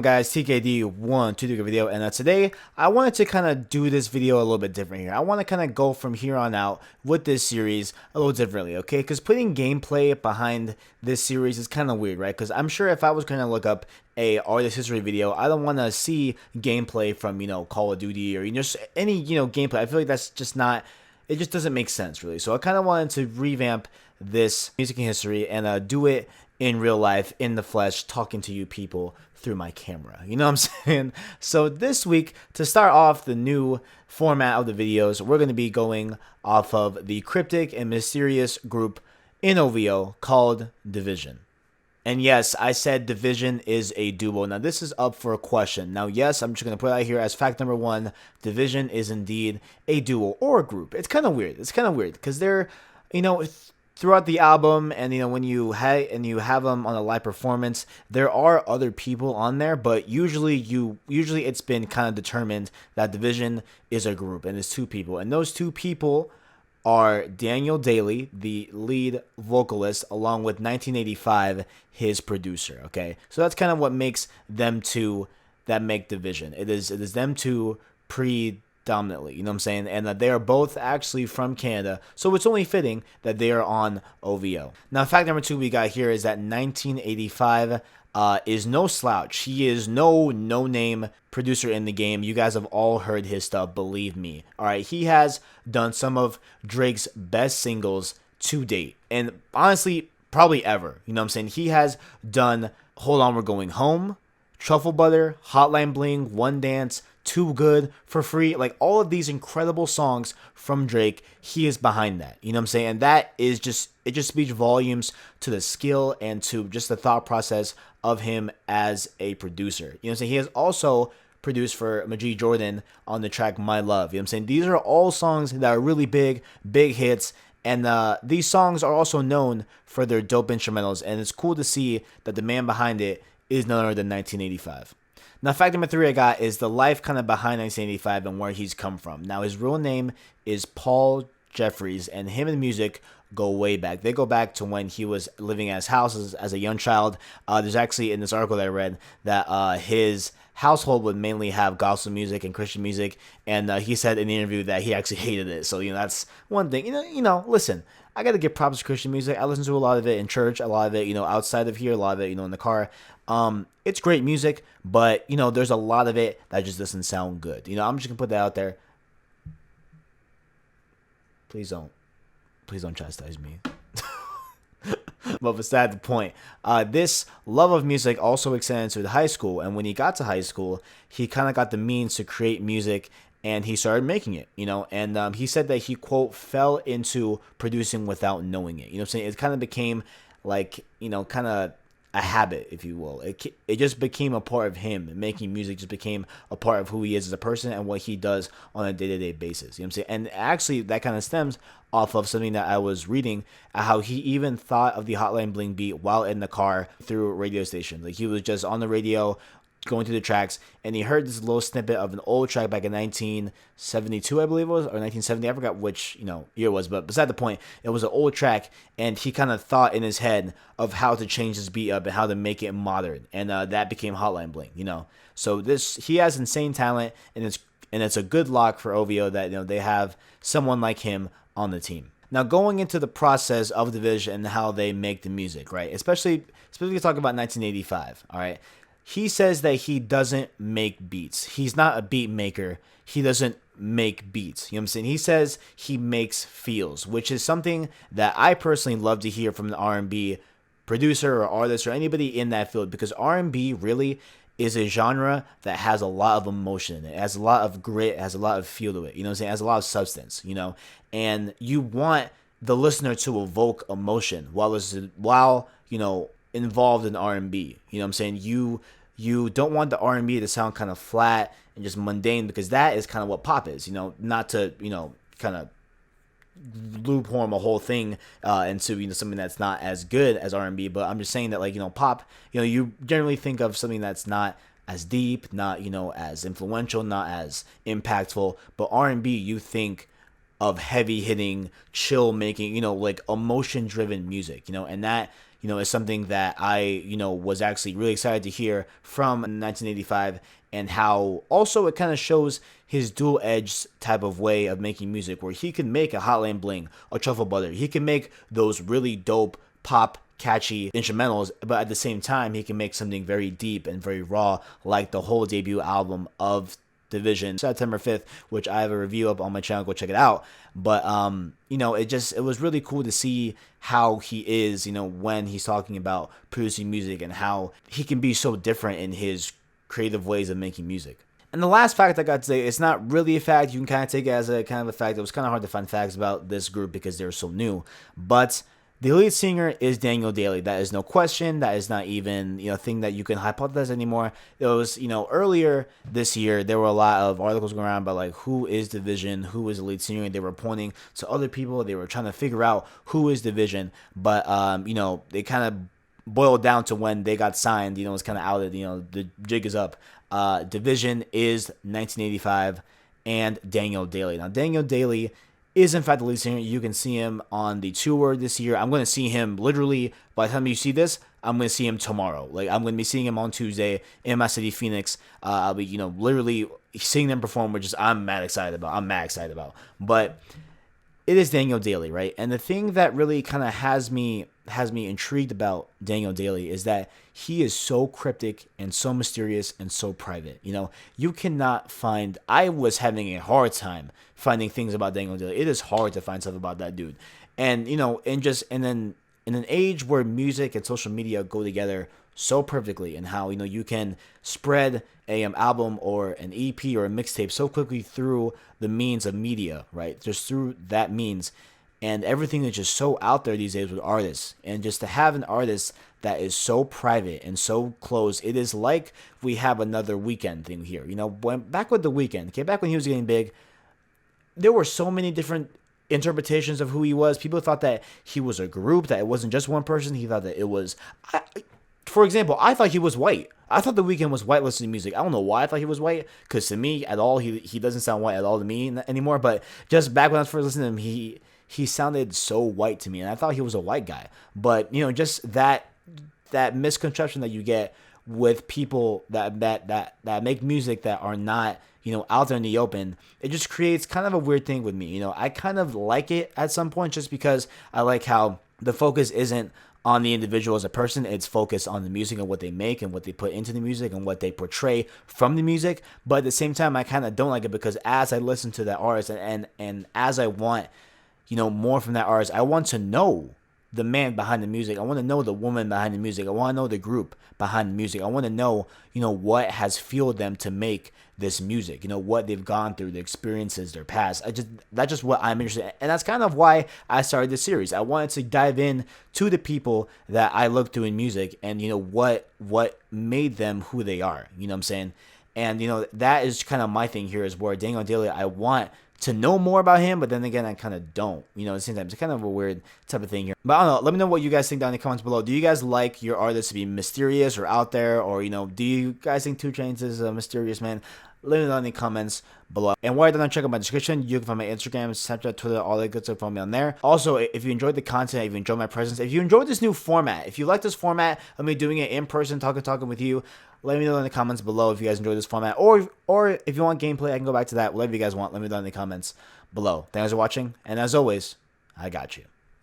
Guys, TKD1 to do a video, and today I wanted to kind of do this video a little bit different here. I want to kind of go from here on out with this series a little differently, okay? Because putting gameplay behind this series is kind of weird, right? Because I'm sure if I was going to look up a artist history video, I don't want to see gameplay from, Call of Duty or just any, gameplay. I feel like that's just not, it just doesn't make sense really. So I kind of wanted to revamp this music and history and do it in real life, in the flesh, talking to you people through my camera. You know what I'm saying? So this week, to start off the new format of the videos, we're going to be going off of the cryptic and mysterious group in OVO called Division. And yes, I said Division is a duo. Now, this is up for a question. Now, yes, I'm just going to put it out here as fact number one. Division is indeed a duo or a group. It's kind of weird. It's kind of weird because they're, throughout the album, and when you have them on a live performance, there are other people on there, but usually it's been kind of determined that Division is a group and it's two people, and those two people are Daniel Daly, the lead vocalist, along with 1985, his producer. Okay, so that's kind of what makes them two that make Division. It is them two predominantly, you know what I'm saying? And that they are both actually from Canada, so it's only fitting that they are on OVO. Now, fact number two we got here is that 1985 is no slouch. He is no name producer in the game. You guys have all heard his stuff, believe me. All right, he has done some of Drake's best singles to date, and honestly, probably ever. You know what I'm saying? He has done Hold On, We're Going Home, Truffle Butter, Hotline Bling, One Dance, Too Good, For Free, like all of these incredible songs from Drake, he is behind that. You know what I'm saying? And that is just, it just speaks volumes to the skill and to just the thought process of him as a producer. You know what I'm saying? He has also produced for Majid Jordan on the track My Love. You know what I'm saying? These are all songs that are really big hits. And these songs are also known for their dope instrumentals. And it's cool to see that the man behind it is none other than 1985. Now, fact number three I got is the life kind of behind 1985 and where he's come from. Now, his real name is Paul Jeffries, and him and music go way back. They go back to when he was living at his house as a young child. There's actually, in this article that I read, that his household would mainly have gospel music and Christian music, and he said in the interview that he actually hated it. So, that's one thing. Listen, I got to give props to Christian music. I listen to a lot of it in church, a lot of it, outside of here, a lot of it, in the car. It's great music, but, there's a lot of it that just doesn't sound good. I'm just going to put that out there. Please don't chastise me. But beside the point, this love of music also extended to high school. And when he got to high school, he kind of got the means to create music, and he started making it, And he said that he, quote, fell into producing without knowing it. You know what I'm saying? It kind of became like, kind of a habit, if you will. It just became a part of him. Making music just became a part of who he is as a person and what he does on a day-to-day basis. You know what I'm saying? And actually, that kind of stems off of something that I was reading, how he even thought of the Hotline Bling beat while in the car through a radio station. Like, he was just on the radio going through the tracks, and he heard this little snippet of an old track back in 1972, I believe it was, or 1970. I forgot which year it was, but beside the point, it was an old track, and he kind of thought in his head of how to change this beat up and how to make it modern, and that became Hotline Bling. So he has insane talent, and it's a good lock for OVO that they have someone like him on the team. Now, going into the process of Division and how they make the music, right? Especially talking about 1985. All right. He says that he doesn't make beats. He's not a beat maker. He doesn't make beats. You know what I'm saying? He says he makes feels, which is something that I personally love to hear from an R&B producer or artist or anybody in that field, because R&B really is a genre that has a lot of emotion in it. It has a lot of grit, it has a lot of feel to it. You know what I'm saying? It has a lot of substance, and you want the listener to evoke emotion while involved in R&B. You know what I'm saying? You don't want the R&B to sound kind of flat and just mundane, because that is kind of what pop is. Not to kind of loophole a whole thing into something that's not as good as R&B, but I'm just saying that, like, pop, you generally think of something that's not as deep, not as influential, not as impactful, but R&B, you think of heavy hitting, chill making, like emotion driven music, and that is something that I, was actually really excited to hear from 1985, and how also it kind of shows his dual-edged type of way of making music, where he can make a Hotline Bling, a Truffle Butter. He can make those really dope pop catchy instrumentals, but at the same time he can make something very deep and very raw, like the whole debut album of DVSn, September 5th, which I have a review up on my channel. Go check it out. But it was really cool to see how he is, when he's talking about producing music, and how he can be so different in his creative ways of making music. And the last fact I got to say, it's not really a fact. You can kind of take it as a kind of a fact. It was kind of hard to find facts about this group because they're so new. But the lead singer is Daniel Daly. That is no question. That is not even, a thing that you can hypothesize anymore. It was, earlier this year, there were a lot of articles going around about, like, who is DVSn, who is the lead singer. They were pointing to other people. They were trying to figure out who is DVSn. But, they kind of boiled down to when they got signed. It's kind of outed. The jig is up. DVSn is 1985 and Daniel Daly. Now, Daniel Daly is in fact the lead singer. You can see him on the tour this year. I'm going to see him literally, by the time you see this, I'm going to see him tomorrow. Like, I'm going to be seeing him on Tuesday in my city, Phoenix. I'll be, literally seeing them perform, which is I'm mad excited about. But it is Daniel Daly, right? And the thing that really kind of has me intrigued about Daniel Daly is that he is so cryptic and so mysterious and so private. You cannot find. I was having a hard time finding things about Daniel Daly. It is hard to find stuff about that dude. And and then in an age where music and social media go together so perfectly, and how you can spread a album or an EP or a mixtape so quickly through the means of media, right? Just through that means. And everything is just so out there these days with artists. And just to have an artist that is so private and so close, it is like we have another Weekend thing here. Back with the Weekend, back when he was getting big, there were so many different interpretations of who he was. People thought that he was a group, that it wasn't just one person. He thought that it was, for example, I thought he was white. I thought The Weeknd was white listening to music. I don't know why I thought he was white, because to me, at all, he doesn't sound white at all to me anymore. But just back when I was first listening to him, he sounded so white to me, and I thought he was a white guy. But just that misconception that you get with people that make music that are not out there in the open, it just creates kind of a weird thing with me. I kind of like it at some point, just because I like how the focus isn't on the individual as a person. It's focused on the music and what they make and what they put into the music and what they portray from the music. But at the same time, I kind of don't like it, because as I listen to that artist and as I want more from that artist, I want to know the man behind the music. I want to know the woman behind the music. I want to know the group behind the music. I want to know, what has fueled them to make this music, what they've gone through, the experiences, their past. That's just what I'm interested in. And that's kind of why I started this series. I wanted to dive in to the people that I look to in music, and, what made them who they are, what I'm saying? And, that is kind of my thing here, is where Daniel Daly, I want to know more about him, but then again, I kind of don't. At the same time, it's kind of a weird type of thing here. But I don't know. Let me know what you guys think down in the comments below. Do you guys like your artists to be mysterious or out there? Or, do you guys think 2 Chainz is a mysterious man? Let me know in the comments below. And while you're done, check out my description. You can find my Instagram, Snapchat, Twitter, all that good stuff. Follow me on there. Also, if you enjoyed the content, if you enjoyed my presence, if you enjoyed this new format, if you like this format of me doing it in person, talking with you, let me know in the comments below if you guys enjoy this format. Or if you want gameplay, I can go back to that. Whatever you guys want, let me know in the comments below. Thanks for watching. And as always, I got you.